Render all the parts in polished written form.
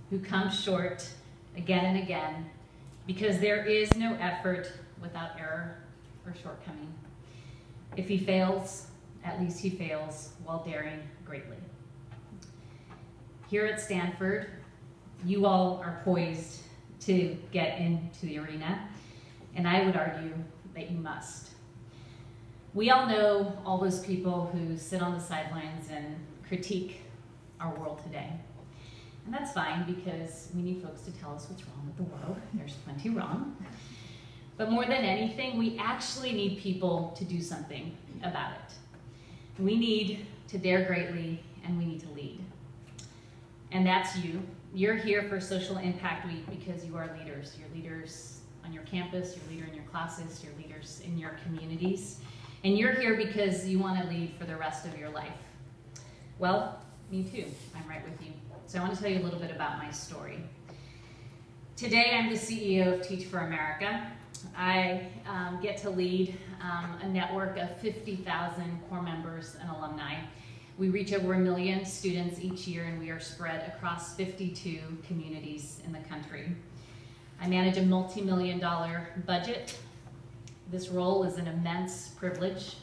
who comes short again and again, because there is no effort without error or shortcoming. If he fails, at least he fails while daring greatly. Here at Stanford, you all are poised to get into the arena, and I would argue that you must. We all know all those people who sit on the sidelines and critique our world today. And that's fine, because we need folks to tell us what's wrong with the world. There's plenty wrong. But more than anything, we actually need people to do something about it. We need to dare greatly, and we need to lead. And that's you. You're here for Social Impact Week because you are leaders. You're leaders on your campus, you're leader in your classes, you're leaders in your communities. And you're here because you want to lead for the rest of your life. Well, me too. I'm right with you. So I want to tell you a little bit about my story. Today, I'm the CEO of Teach for America. I get to lead a network of 50,000 core members and alumni. We reach over 1 million students each year, and we are spread across 52 communities in the country. I manage a multi-million-dollar budget. This role is an immense privilege.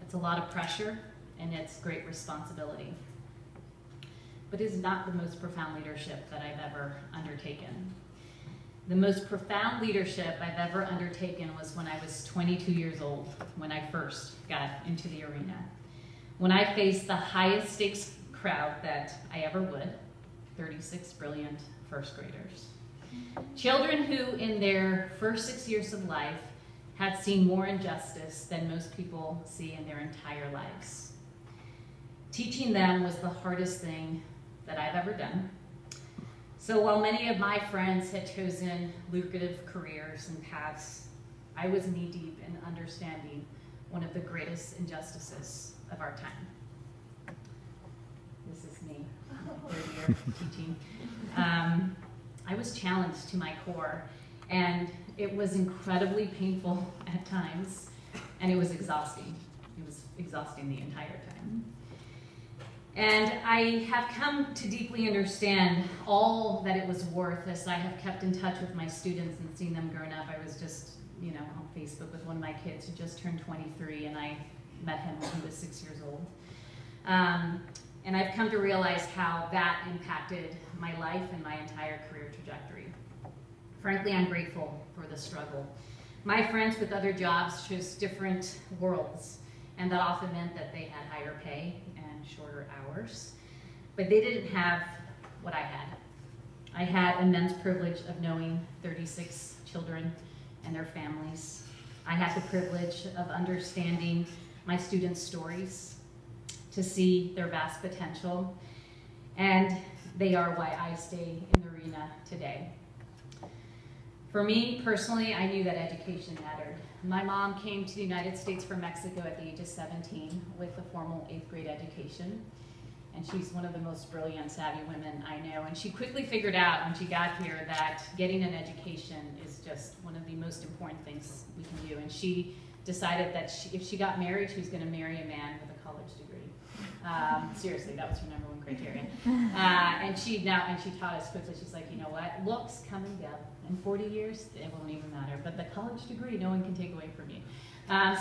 It's a lot of pressure, and it's great responsibility. But it is not the most profound leadership that I've ever undertaken. The most profound leadership I've ever undertaken was when I was 22 years old, when I first got into the arena. When I faced the highest stakes crowd that I ever would, 36 brilliant first graders. Children who, in their first 6 years of life, had seen more injustice than most people see in their entire lives. Teaching them was the hardest thing that I've ever done. So while many of my friends had chosen lucrative careers and paths, I was knee-deep in understanding one of the greatest injustices of our time. This is me, my third year teaching. I was challenged to my core, and it was incredibly painful at times, and it was exhausting. It was exhausting the entire time. And I have come to deeply understand all that it was worth as I have kept in touch with my students and seen them grown up. I was just, on Facebook with one of my kids who just turned 23, and I met him when he was 6 years old. And I've come to realize how that impacted my life and my entire career trajectory. Frankly, I'm grateful for the struggle. My friends with other jobs chose different worlds, and that often meant that they had higher pay and shorter hours, but they didn't have what I had. I had immense privilege of knowing 36 children and their families. I had the privilege of understanding my students' stories, to see their vast potential, and they are why I stay in the arena today. For me personally, I knew that education mattered. My mom came to the United States from Mexico at the age of 17 with a formal 8th grade education, and she's one of the most brilliant, savvy women I know. And she quickly figured out when she got here that getting an education is just one of the most important things we can do. And she decided that if she got married, she was going to marry a man with a college degree. Seriously, that was her #1 criterion. And she taught us quickly. She's like, you know what? Looks come and go. In 40 years, it won't even matter. But the college degree, no one can take away from you.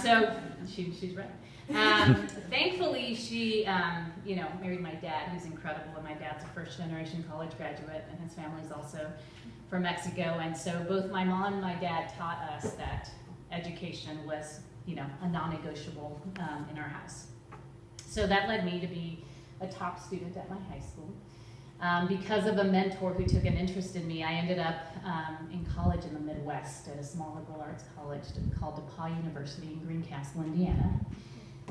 So she's right. Thankfully, she married my dad, who's incredible. And my dad's a first-generation college graduate, and his family's also from Mexico. And so both my mom and my dad taught us that education was, a non-negotiable in our house. So that led me to be a top student at my high school. Because of a mentor who took an interest in me, I ended up in college in the Midwest at a small liberal arts college called DePauw University in Greencastle, Indiana.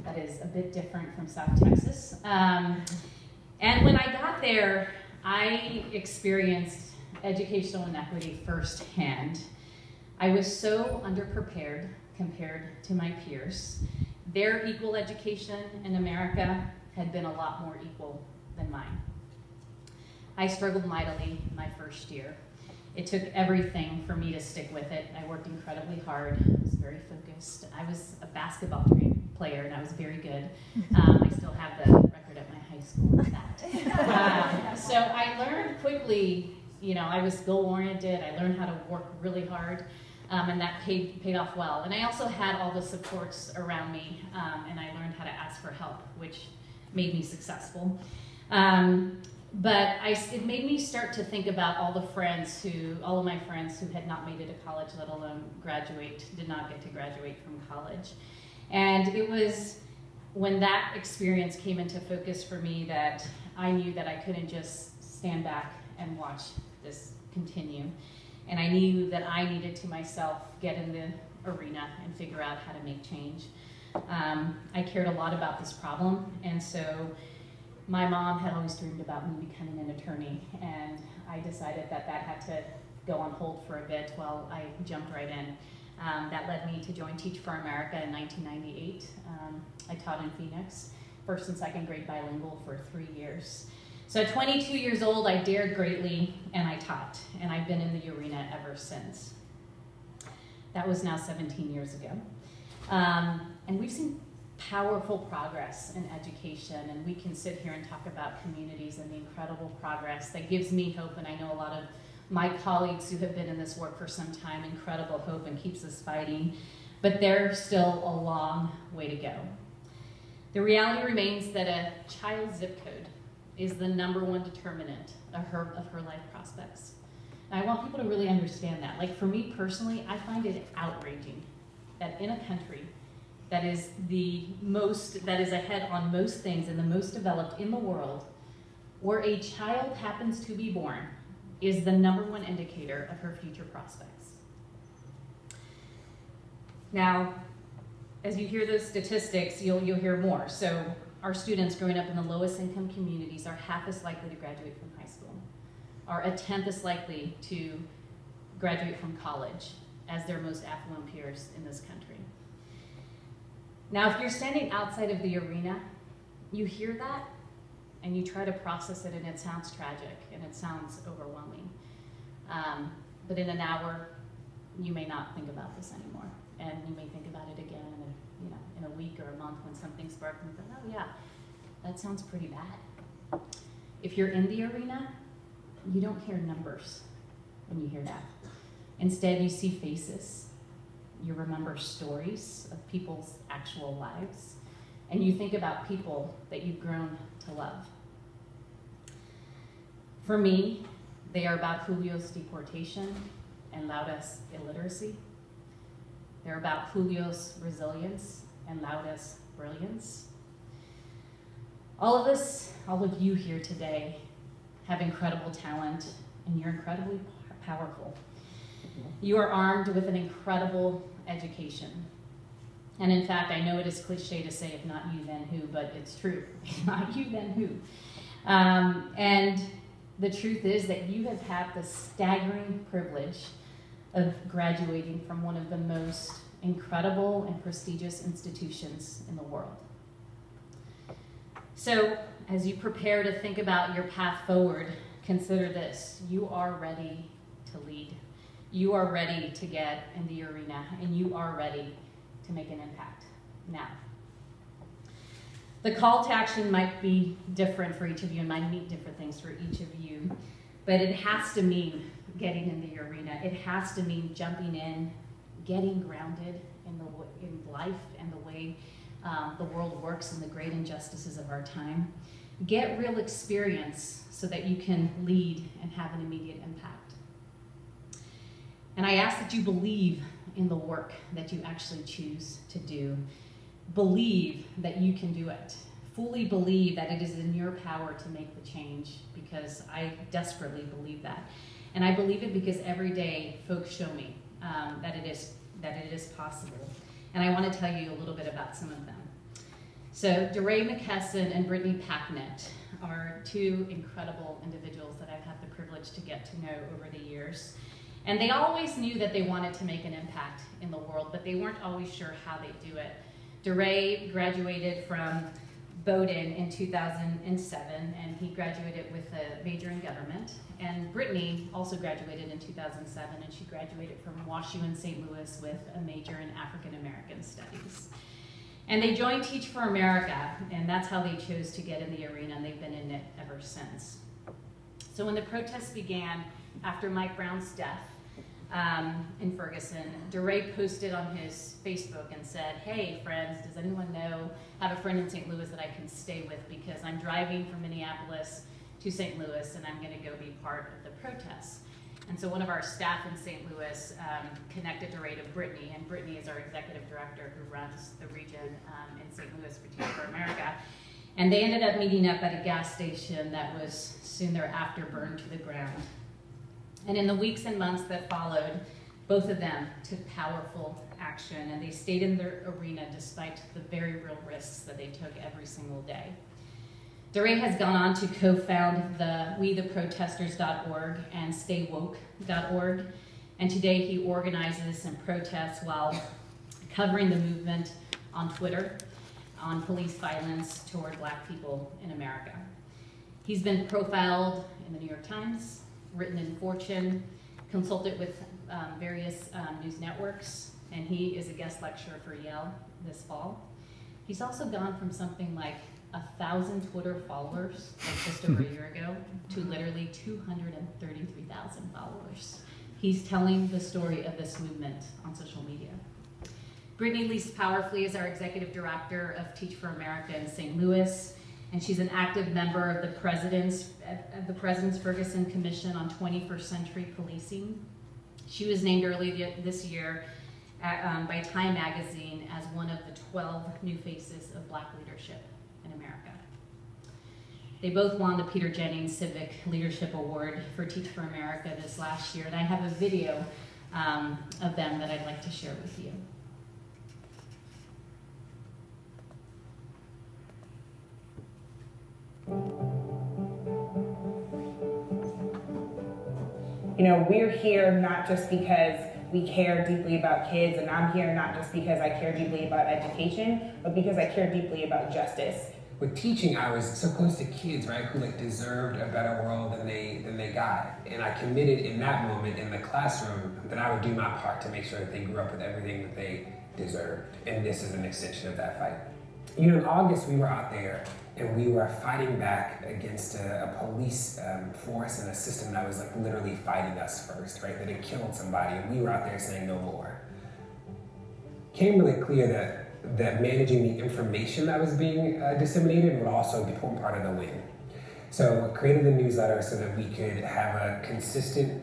That is a bit different from South Texas. And when I got there, I experienced educational inequity firsthand. I was so underprepared compared to my peers. Their equal education in America had been a lot more equal than mine. I struggled mightily my first year. It took everything for me to stick with it. I worked incredibly hard. I was very focused. I was a basketball player, and I was very good. I still have the record at my high high school, in fact. So I learned quickly, you know, I was goal-oriented. I learned how to work really hard, and that paid off well. And I also had all the supports around me, and I learned how to ask for help, which made me successful. But it made me start to think about all of my friends who had not made it to college, let alone did not get to graduate from college. And it was when that experience came into focus for me that I knew that I couldn't just stand back and watch this continue. And I knew that I needed to myself get in the arena and figure out how to make change. I cared a lot about this problem, and so my mom had always dreamed about me becoming an attorney, and I decided that had to go on hold for a bit while I jumped right in. That led me to join Teach for America in 1998. I taught in Phoenix, first and second grade bilingual for 3 years. So at 22 years old, I dared greatly and I taught, and I've been in the arena ever since. That was now 17 years ago. And we've seen powerful progress in education, and we can sit here and talk about communities and the incredible progress that gives me hope, and I know a lot of my colleagues who have been in this work for some time, incredible hope and keeps us fighting, but there's still a long way to go. The reality remains that a child's zip code is the #1 determinant of her life prospects. And I want people to really understand that. Like for me personally, I find it outraging that in a country that is ahead on most things and the most developed in the world, where a child happens to be born is the #1 indicator of her future prospects. Now, as you hear those statistics, you'll hear more. So our students growing up in the lowest income communities are half as likely to graduate from high school, are a tenth as likely to graduate from college as their most affluent peers in this country. Now, if you're standing outside of the arena, you hear that and you try to process it, and it sounds tragic and it sounds overwhelming. But in an hour, you may not think about this anymore, and you may think about it again in a week or a month when something sparks and you go, oh yeah, that sounds pretty bad. If you're in the arena, you don't hear numbers when you hear that. Instead, you see faces. You remember stories of people's actual lives, and you think about people that you've grown to love. For me, they are about Julio's deportation and Lauda's illiteracy. They're about Julio's resilience and Lauda's brilliance. All of us, all of you here today, have incredible talent, and you're incredibly powerful. You are armed with an incredible education. And in fact, I know it is cliche to say, if not you, then who, but it's true. If not you, then who? And the truth is that you have had the staggering privilege of graduating from one of the most incredible and prestigious institutions in the world. So, as you prepare to think about your path forward, consider this: you are ready to lead. You are ready to get in the arena, and you are ready to make an impact now. The call to action might be different for each of you and might mean different things for each of you, but it has to mean getting in the arena. It has to mean jumping in, getting grounded in life and the way the world works and the great injustices of our time. Get real experience so that you can lead and have an immediate impact. And I ask that you believe in the work that you actually choose to do. Believe that you can do it. Fully believe that it is in your power to make the change, because I desperately believe that. And I believe it because every day folks show me that it is possible. And I want to tell you a little bit about some of them. So DeRay McKesson and Brittany Packnett are two incredible individuals that I've had the privilege to get to know over the years. And they always knew that they wanted to make an impact in the world, but they weren't always sure how they'd do it. DeRay graduated from Bowdoin in 2007, and he graduated with a major in government. And Brittany also graduated in 2007, and she graduated from WashU in St. Louis with a major in African American studies. And they joined Teach for America, and that's how they chose to get in the arena, and they've been in it ever since. So when the protests began after Mike Brown's death in Ferguson, DeRay posted on his Facebook and said, "Hey friends, does anyone have a friend in St. Louis that I can stay with, because I'm driving from Minneapolis to St. Louis and I'm gonna go be part of the protests." And so one of our staff in St. Louis connected DeRay to Brittany, and Brittany is our executive director who runs the region in St. Louis for Teach for America. And they ended up meeting up at a gas station that was soon thereafter burned to the ground. And in the weeks and months that followed, both of them took powerful action, and they stayed in their arena despite the very real risks that they took every single day. DeRay has gone on to co-found the WeTheProtesters.org and StayWoke.org, and today he organizes and protests while covering the movement on Twitter on police violence toward Black people in America. He's been profiled in the New York Times, written in Fortune, consulted with various news networks, and he is a guest lecturer for Yale this fall. He's also gone from something like 1,000 Twitter followers, like just over a year ago, to literally 233,000 followers. He's telling the story of this movement on social media. Brittany least powerfully is our executive director of Teach for America in St. Louis, and she's an active member of the President's Ferguson Commission on 21st Century Policing. She was named earlier this year by Time Magazine as one of the 12 new faces of Black leadership in America. They both won the Peter Jennings Civic Leadership Award for Teach for America this last year, and I have a video of them that I'd like to share with you. You know, we're here not just because we care deeply about kids, and I'm here not just because I care deeply about education, but because I care deeply about justice. With teaching, I was so close to kids, right, who deserved a better world than they got. And I committed in that moment in the classroom that I would do my part to make sure that they grew up with everything that they deserved. And this is an extension of that fight. You know, in August, we were out there and we were fighting back against a police force and a system that was literally fighting us first, right? That had killed somebody, and we were out there saying no more. It became really clear that managing the information that was being disseminated would also become part of the win. So I created the newsletter so that we could have a consistent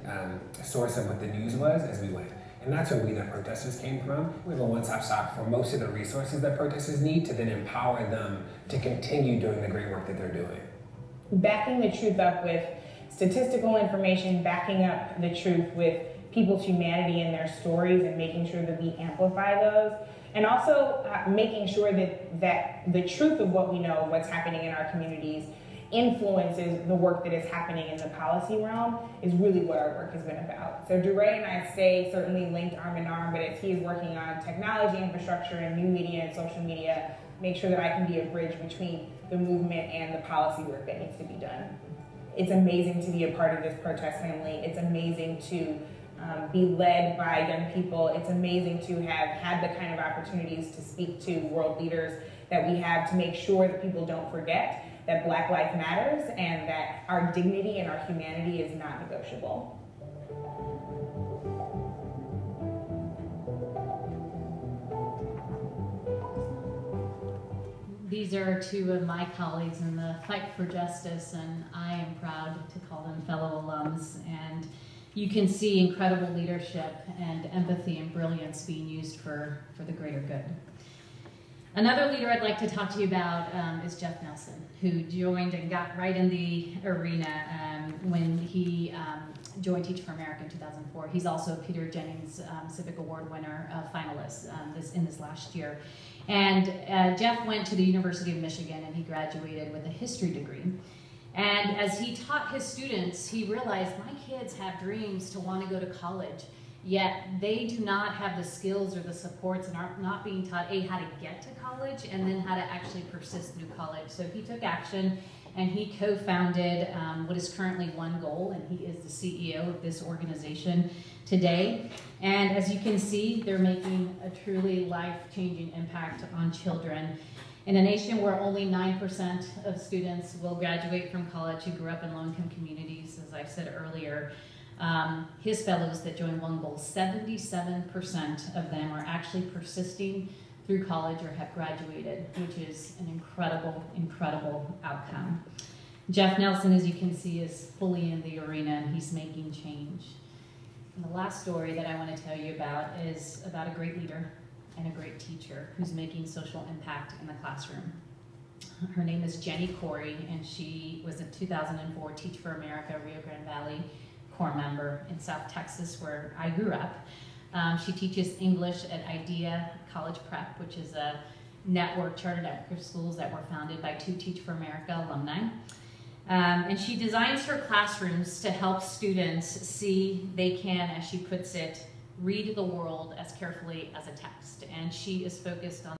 source of what the news was as we went. And that's where We the Protesters came from. We have a one-stop shop for most of the resources that protesters need to then empower them to continue doing the great work that they're doing. Backing the truth up with statistical information, backing up the truth with people's humanity and their stories, and making sure that we amplify those. And also making sure that the truth of what we know, what's happening in our communities, influences the work that is happening in the policy realm is really what our work has been about. So DeRay and I stay certainly linked arm in arm, but as he is working on technology infrastructure and new media and social media, make sure that I can be a bridge between the movement and the policy work that needs to be done. It's amazing to be a part of this protest family. It's amazing to be led by young people. It's amazing to have had the kind of opportunities to speak to world leaders that we have, to make sure that people don't forget that Black life matters and that our dignity and our humanity is not negotiable. These are two of my colleagues in the fight for justice, and I am proud to call them fellow alums. And you can see incredible leadership and empathy and brilliance being used for the greater good. Another leader I'd like to talk to you about is Jeff Nelson, who joined and got right in the arena when he joined Teach for America in 2004. He's also a Peter Jennings Civic Award winner, finalist in this last year. And Jeff went to the University of Michigan, and he graduated with a history degree. And as he taught his students, he realized, my kids have dreams to want to go to college, yet they do not have the skills or the supports and are not being taught, A, how to get to college, and then how to actually persist through college. So he took action and he co-founded what is currently One Goal, and he is the CEO of this organization today. And as you can see, they're making a truly life-changing impact on children. In a nation where only 9% of students will graduate from college who grew up in low-income communities, as I said earlier, his fellows that join One Goal, 77% of them are actually persisting through college or have graduated, which is an incredible, incredible outcome. Jeff Nelson, as you can see, is fully in the arena and he's making change. And the last story that I want to tell you about is about a great leader and a great teacher who's making social impact in the classroom. Her name is Jenny Corey, and she was a 2004 Teach for America Rio Grande Valley Corps member in South Texas, where I grew up. She teaches English at IDEA College Prep, which is a network, charter network of schools that were founded by 2 Teach for America alumni. And she designs her classrooms to help students see they can, as she puts it, read the world as carefully as a text. And she is focused on